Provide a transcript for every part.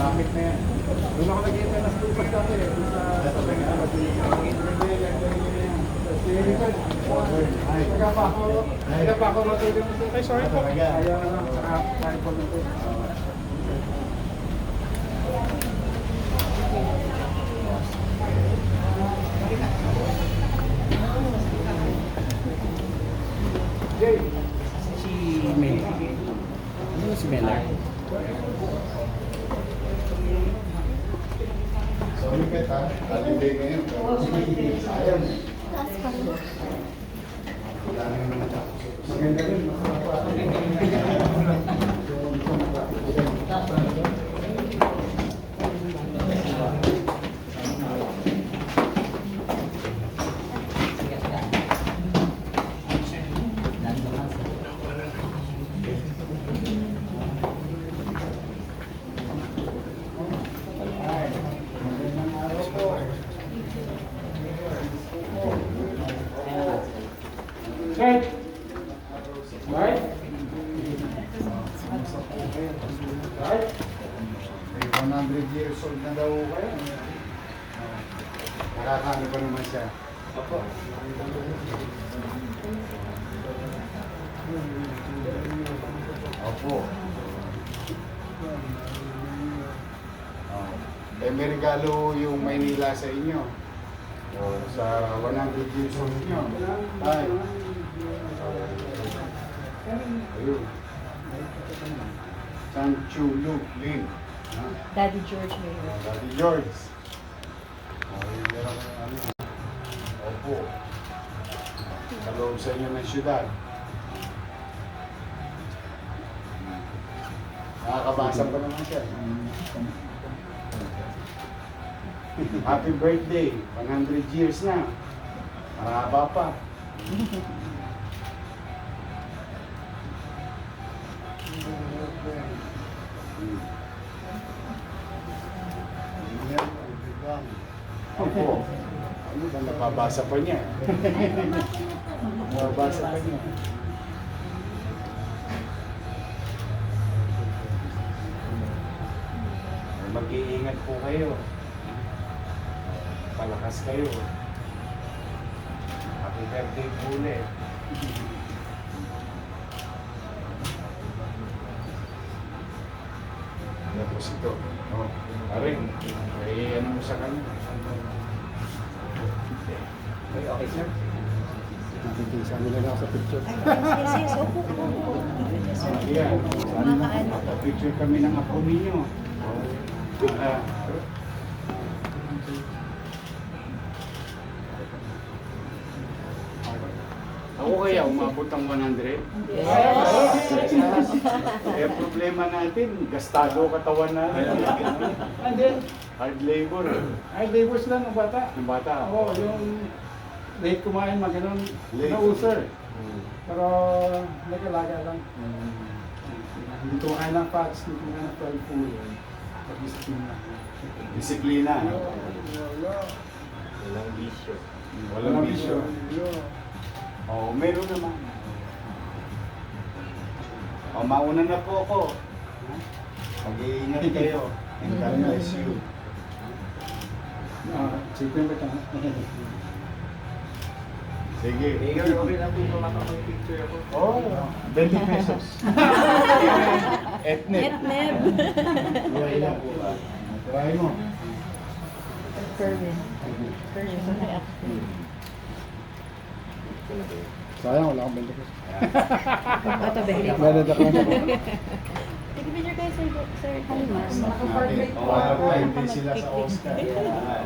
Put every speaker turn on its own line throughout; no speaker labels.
Lapit na yan. Doon ako nag-iintay na stupas dati eh. Doon sa sabay nga ako. Taga pa ako matulog. Ay, sorry po. Ayaw na lang. Saka tayo po nito. Jay.
Si Mel. Ano si Melar?
Sorry kita. Holiday ngayon. Sayang. Maganda rin. Right? Right? Right? 100 years old na daw kayo. Nakakano pa naman siya. Opo. Opo. Eh, may regalo yung Maynila sa inyo. Sa 100 years old nyo. Ay. Ayun. San Chulu Lin.
Daddy George Mayor.
Daddy George. Ayun, meron ko ano. Opo. Sa loob sa inyo ng syudad. Nakakabasa pa naman siya. Happy birthday. 100 years na. Maraba pa. Opo. Ano ba nababasa pa niya? Nababasa pa niya. Mag-iingat po kayo. Palakas kayo. Happy birthday po ulit. Tapos ito. Oh, pare, may ano mo sa kanya?
Okay, sir.
Nakikisa nila na sa picture.
Yes, yes. Opo, opo.
Yan. Picture kami ng apo ninyo. Ako kaya umabot ang 100?
Yes.
Eh, problema natin, gastado katawan natin. And then, hard labor.
Ay, labors lang ng bata.
Ng bata.
Oo, yung late kumain, maganon,
Late.
na-ulcer. Pero, nag-alaga lang. Hindi kumain ng fats, hindi kumain ng fried food. Pag-disiplina.
Disiplina.
Walang bisyo.
Walang bisyo. Oo, meron naman. O, mauna na po ako. Mag-iingat kayo. And God bless you.
Sipin ba ka?
Sige.
Mayor, okay lang po makapag-picture ako.
Oo, 20 pesos. Etnet.
Etneb.
Okay lang po ba? Try mo.
Kerwin. Kerwin.
Sayang, wala akong 20 pesos.
Ito, behili ko.
Nadadak lang ako.
Take a picture kayo, sir. Halimas.
Qualified din sila sa Oscar.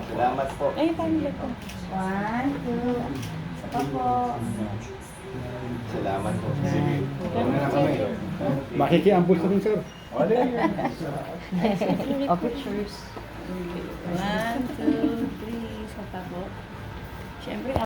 Salamat po.
Ay, family ko. 1, 2. Saka po.
Salamat po.
Sige. Una na kami.
Makikiambul sa rin, sir.
Wala yun.
Oh, pictures. 1, 2, 3. Saka po. Siyempre,